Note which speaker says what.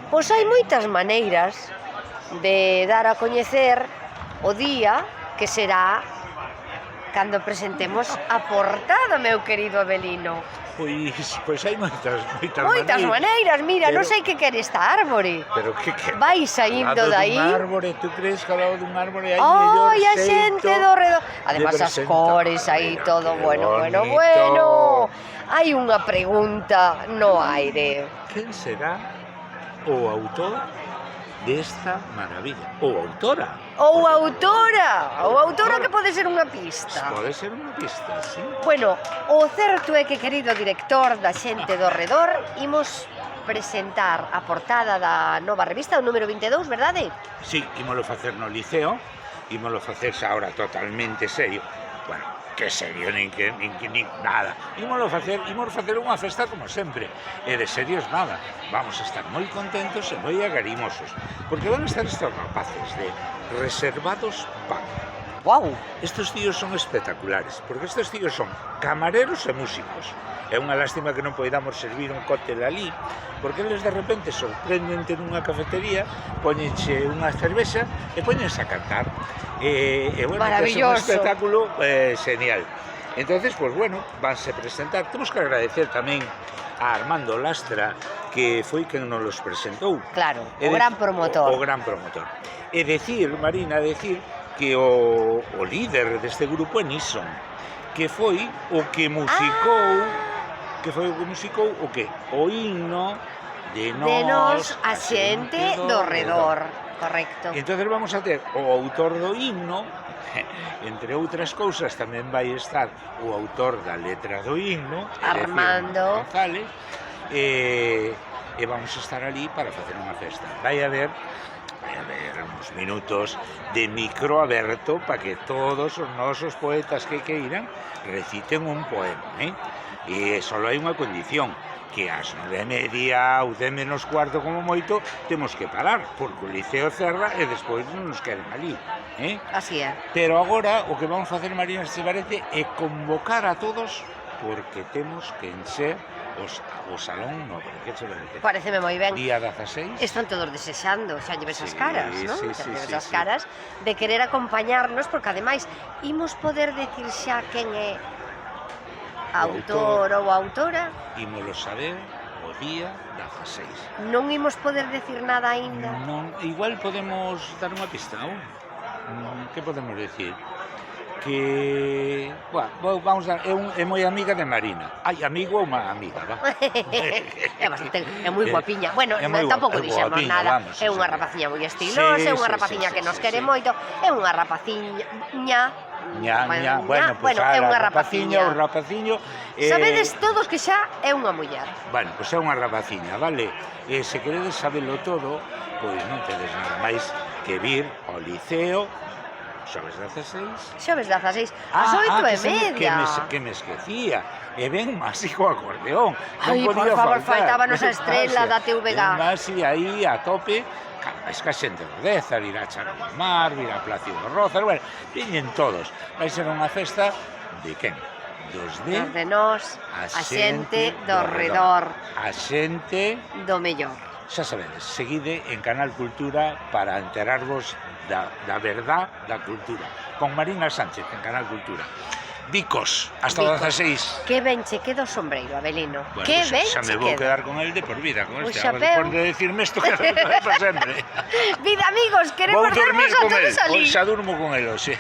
Speaker 1: Pois hai moitas maneiras de dar a coñecer o día que será cando presentemos a portada, meu querido Avelino.
Speaker 2: Pois hai moitas
Speaker 1: maneiras, mira,
Speaker 2: pero...
Speaker 1: non sei que quere esta árbore.
Speaker 2: Pero que
Speaker 1: vai saindo dai?
Speaker 2: Dun árbore, tú crees que ao lado dun árbore hai
Speaker 1: mellor
Speaker 2: a
Speaker 1: xente do redor. Además as cores aí todo, bueno. Hai unha pregunta no aire.
Speaker 2: Quen será o autor desta maravilla? Ou autora?
Speaker 1: Ou autora que pode ser unha pista.
Speaker 2: Pode ser unha pista, sí.
Speaker 1: Bueno, o certo é que, querido director da Xente do Redor, imos presentar a portada da nova revista, o número 22, verdade?
Speaker 2: Sí, ímolo facer no Liceo, ímolo facer xa ahora totalmente serio. Bueno, que serio, nin nada. Ímolo facer unha festa como sempre. E de serios nada. Vamos a estar moi contentos e moi agarimosos. Porque van a estar estes rapaces de Reservados Pan.
Speaker 1: Guau!
Speaker 2: Estes tíos son espectaculares, porque estes tíos son camareros e músicos. É unha lástima que non poidamos servir un cóctel ali, porque eles de repente sorprendente nunha cafetería, poñenche unha cervexa e poñense a cantar. E bueno, é un espectáculo genial. Entonces, pues bueno, vanse presentar. Temos que agradecer tamén a Armando Lastra, que foi quen nos los presentou.
Speaker 1: Claro, o gran promotor.
Speaker 2: O gran promotor. E decir, Marina, que o líder deste grupo é Nison, que foi o que musicou o himno de Nós
Speaker 1: a Xente do Redor. Correcto.
Speaker 2: Entón vamos a ter o autor do himno, entre outras cousas tamén vai estar o autor da letra do himno,
Speaker 1: Armando
Speaker 2: González, e vamos a estar ali para facer unha festa. Vai haber uns minutos de micro aberto para que todos os nosos poetas que queiran reciten un poema, E só hai unha condición, que ás 9:30 ou 10 menos cuarto como moito temos que parar, porque o Liceo cerra e despois non nos queren ali,
Speaker 1: Así é.
Speaker 2: Pero agora o que vamos facer, Marina, se parece, é convocar a todos, porque temos que encher o Salón Nobre. Que che parece?
Speaker 1: Pareceme moi ben.
Speaker 2: Día 16.
Speaker 1: Están todos desexando, xa lle ves as caras, non?
Speaker 2: Sí,
Speaker 1: Xa lle ves as caras de querer acompañarnos, porque ademais imos poder decir xa quen é autor ou autora.
Speaker 2: Ímolo saber o día 16.
Speaker 1: Non imos poder decir nada aínda.
Speaker 2: Non, igual podemos dar unha pista, non? Que podemos decir? Que... Bueno, vamos a... É moi amiga de Marina. Ai, amigo ou má amiga, va?
Speaker 1: É moi guapiña. Bueno, tampouco dixemos nada. É unha rapaciña moi estilosa, é unha rapaciña que nos quere moito, é unha rapaciña...
Speaker 2: Bueno, é unha rapaciña, o rapaciño...
Speaker 1: Sabedes todos que xa é unha muller.
Speaker 2: Bueno, pois é unha rapaciña, vale? E se queredes sabelo todo, pois non tedes nada máis que vir ao Liceo xoves 16.
Speaker 1: Xoves 16, as 8:30.
Speaker 2: Que me esquecía. E ven Másico acordeón.
Speaker 1: Ai, por favor, faltábanos a estrela da TVG.
Speaker 2: Masi aí a tope. Es que a xente Rodeza, virá Charo Mar, virá Plácido Rozas, bueno, viñen todos. Vai ser unha festa de quen? Dos de
Speaker 1: nós, a xente do redor.
Speaker 2: A xente
Speaker 1: do mellor.
Speaker 2: Xa sabedes, seguide en Canal Cultura para enterarvos da verdad da cultura. Con Marina Sánchez en Canal Cultura. Bicos, hasta o 16.
Speaker 1: Que ben che queda o sombreiro, Avelino.
Speaker 2: Bueno,
Speaker 1: que ben
Speaker 2: xa me vou quedar con el de por vida, con este. Por de decirme isto que para sempre.
Speaker 1: Vida, amigos, queremos darnos a todos ali.
Speaker 2: Xa durmo con el, oxe.